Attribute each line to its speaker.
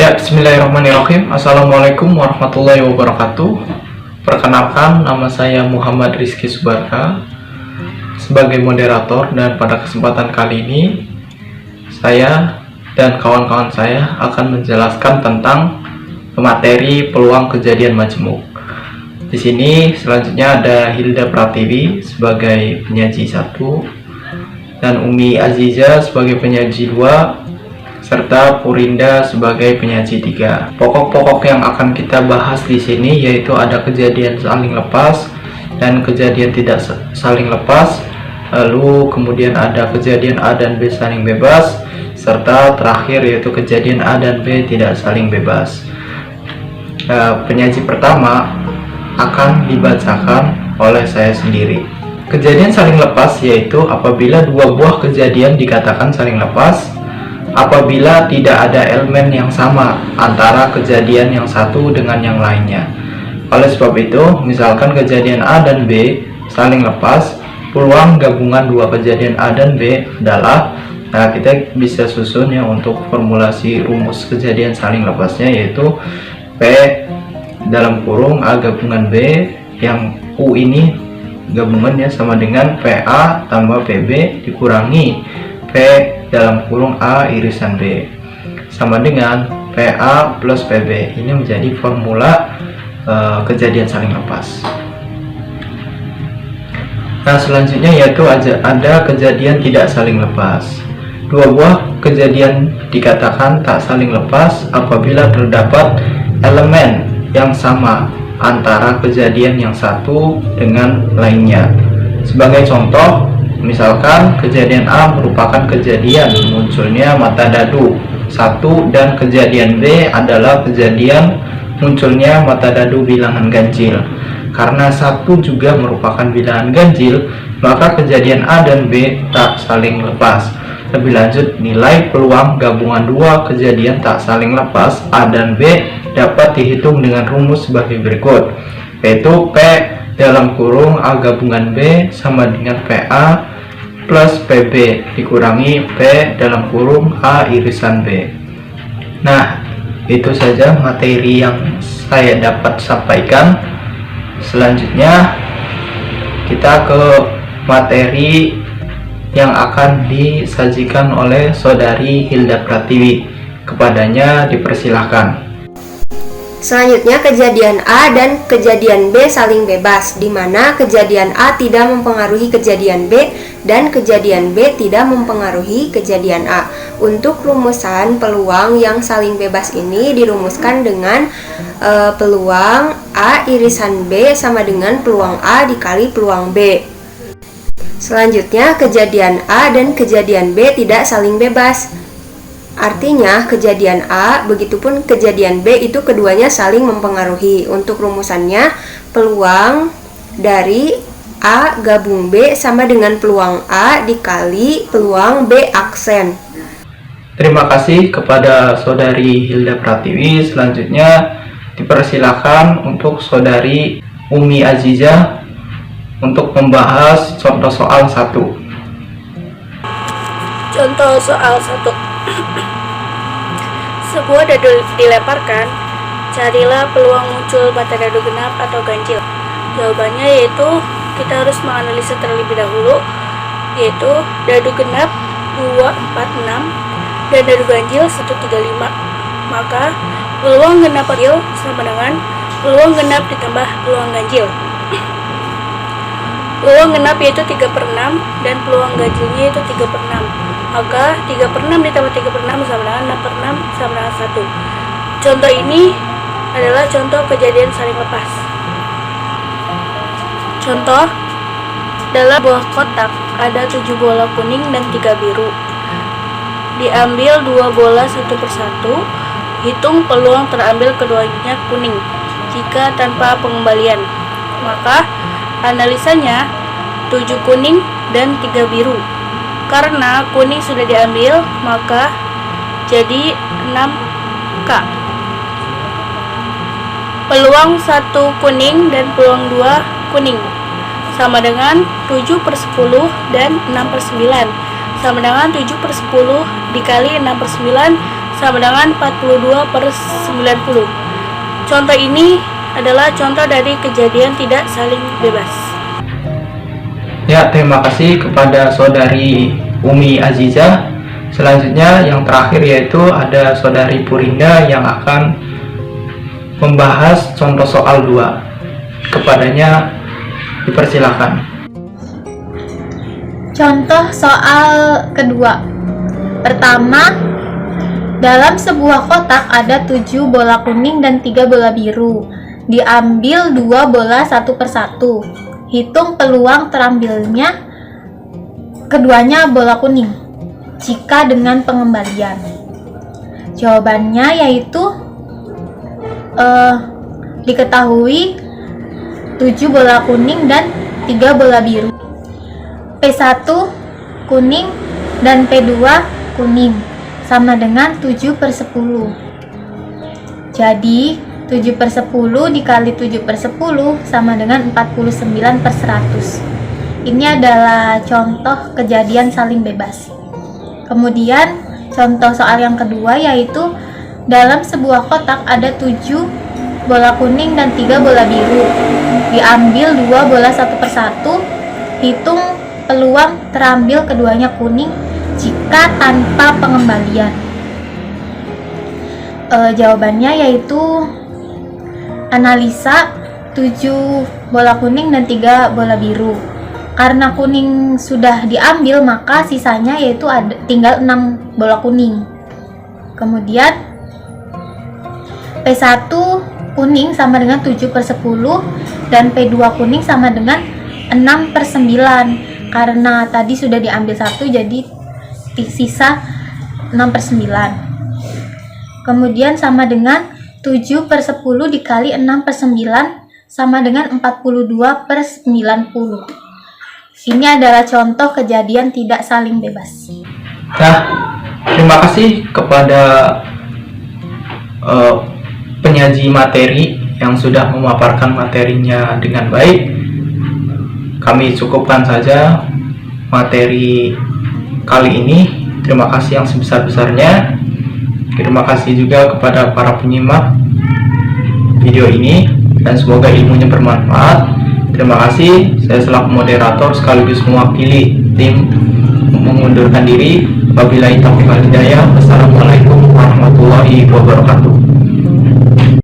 Speaker 1: Ya, bismillahirrahmanirrahim. Assalamualaikum warahmatullahi wabarakatuh. Perkenalkan, nama saya Muhammad Rizky Subarka sebagai moderator, dan pada kesempatan kali ini saya dan kawan-kawan saya akan menjelaskan tentang materi peluang kejadian majemuk. Di sini selanjutnya ada Hilda Pratiwi sebagai penyaji 1 dan Umi Aziza sebagai penyaji 2 serta Purinda sebagai penyaji 3. Pokok-pokok yang akan kita bahas di sini yaitu ada kejadian saling lepas dan kejadian tidak saling lepas, lalu kemudian ada kejadian A dan B saling bebas, serta terakhir yaitu kejadian A dan B tidak saling bebas. Penyaji pertama akan dibacakan oleh saya sendiri. Kejadian saling lepas yaitu apabila dua buah kejadian dikatakan saling lepas apabila tidak ada elemen yang sama antara kejadian yang satu dengan yang lainnya. Oleh sebab itu, misalkan kejadian A dan B saling lepas, peluang gabungan dua kejadian A dan B adalah, kita bisa susun ya untuk formulasi rumus kejadian saling lepasnya, yaitu P dalam kurung A gabungan B, yang U ini gabungannya sama dengan PA tambah PB dikurangi P dalam kurung A irisan B sama dengan PA plus PB. Ini menjadi formula kejadian saling lepas. Nah, selanjutnya yaitu ada kejadian tidak saling lepas. Dua buah kejadian dikatakan tak saling lepas apabila terdapat elemen yang sama antara kejadian yang satu dengan lainnya. Sebagai contoh, misalkan kejadian A merupakan kejadian munculnya mata dadu 1 dan kejadian B adalah kejadian munculnya mata dadu bilangan ganjil. Karena 1 juga merupakan bilangan ganjil, maka kejadian A dan B tak saling lepas. Lebih lanjut, nilai peluang gabungan dua kejadian tak saling lepas A dan B dapat dihitung dengan rumus sebagai berikut, yaitu P dalam kurung A gabungan B sama dengan PA plus PB dikurangi P dalam kurung A irisan B. Nah, itu saja materi yang saya dapat sampaikan. Selanjutnya kita ke materi yang akan disajikan oleh saudari Hilda Pratiwi. Kepadanya dipersilahkan.
Speaker 2: Selanjutnya kejadian A dan kejadian B saling bebas, di mana kejadian A tidak mempengaruhi kejadian B dan kejadian B tidak mempengaruhi kejadian A. Untuk rumusan peluang yang saling bebas ini dirumuskan dengan peluang A irisan B sama dengan peluang A dikali peluang B. Selanjutnya kejadian A dan kejadian B tidak saling bebas. Artinya kejadian A begitupun kejadian B itu keduanya saling mempengaruhi. Untuk rumusannya, peluang dari A gabung B sama dengan peluang A dikali peluang B aksen.
Speaker 1: Terima kasih kepada saudari Hilda Pratiwi. Selanjutnya dipersilakan untuk saudari Umi Aziza untuk membahas contoh soal 1.
Speaker 3: Contoh soal 1. Sebuah dadu dilemparkan, carilah peluang muncul mata dadu genap atau ganjil. Jawabannya yaitu kita harus menganalisa terlebih dahulu, yaitu dadu genap 2, 4, 6 dan dadu ganjil 1, 3, 5. Maka peluang genap ganjil sama dengan peluang genap ditambah peluang ganjil. Peluang genap yaitu 3/6 dan peluang ganjilnya yaitu 3/6. Maka 3/6 ditambah 3/6 sama dengan 6/6 sama dengan 1. Contoh ini adalah contoh kejadian saling lepas. Contoh, dalam buah kotak ada 7 bola kuning dan 3 biru. Diambil 2 bola satu persatu, hitung peluang terambil keduanya kuning jika tanpa pengembalian. Maka analisanya 7 kuning dan 3 biru. Karena kuning sudah diambil, maka jadi 6K. Peluang 1 kuning dan peluang 2 kuning sama dengan 7/10 dan 6/9 sama dengan 7/10 dikali 6/9 sama dengan 42/90. Contoh ini adalah contoh dari kejadian tidak saling bebas.
Speaker 1: Ya, terima kasih kepada saudari Umi Azizah. Selanjutnya yang terakhir yaitu ada saudari Purinda yang akan membahas contoh soal 2. Kepadanya dipersilakan.
Speaker 4: Contoh soal kedua. Pertama, dalam sebuah kotak ada 7 bola kuning dan 3 bola biru. Diambil 2 bola satu persatu. Hitung peluang terambilnya keduanya bola kuning jika dengan pengembalian. Jawabannya yaitu diketahui 7 bola kuning dan 3 bola biru. P1 kuning dan P2 kuning sama dengan 7/10. Jadi 7/10 dikali 7/10 sama dengan 49/100. Ini adalah contoh kejadian saling bebas. Kemudian contoh soal yang kedua yaitu dalam sebuah kotak ada 7 bola kuning dan 3 bola biru. Diambil 2 bola satu persatu. Hitung peluang terambil keduanya kuning jika tanpa pengembalian. Jawabannya yaitu analisa 7 bola kuning dan 3 bola biru. Karena kuning sudah diambil, maka sisanya yaitu tinggal 6 bola kuning. Kemudian P1 kuning sama dengan 7/10 dan P2 kuning sama dengan 6/9. Karena tadi sudah diambil 1, jadi sisa 6/9. Kemudian sama dengan 7/10 dikali 6/9 sama dengan 42/90. Ini adalah contoh kejadian tidak saling bebas.
Speaker 1: Nah, terima kasih kepada penyaji materi yang sudah memaparkan materinya dengan baik. Kami cukupkan saja materi kali ini. Terima kasih yang sebesar-besarnya. Terima kasih juga kepada para penyimak video ini dan semoga ilmunya bermanfaat. Terima kasih. Saya selaku moderator sekaligus mewakili tim mengundurkan diri. Wabillahi taufiq wal hidayah. Wassalamualaikum warahmatullahi wabarakatuh.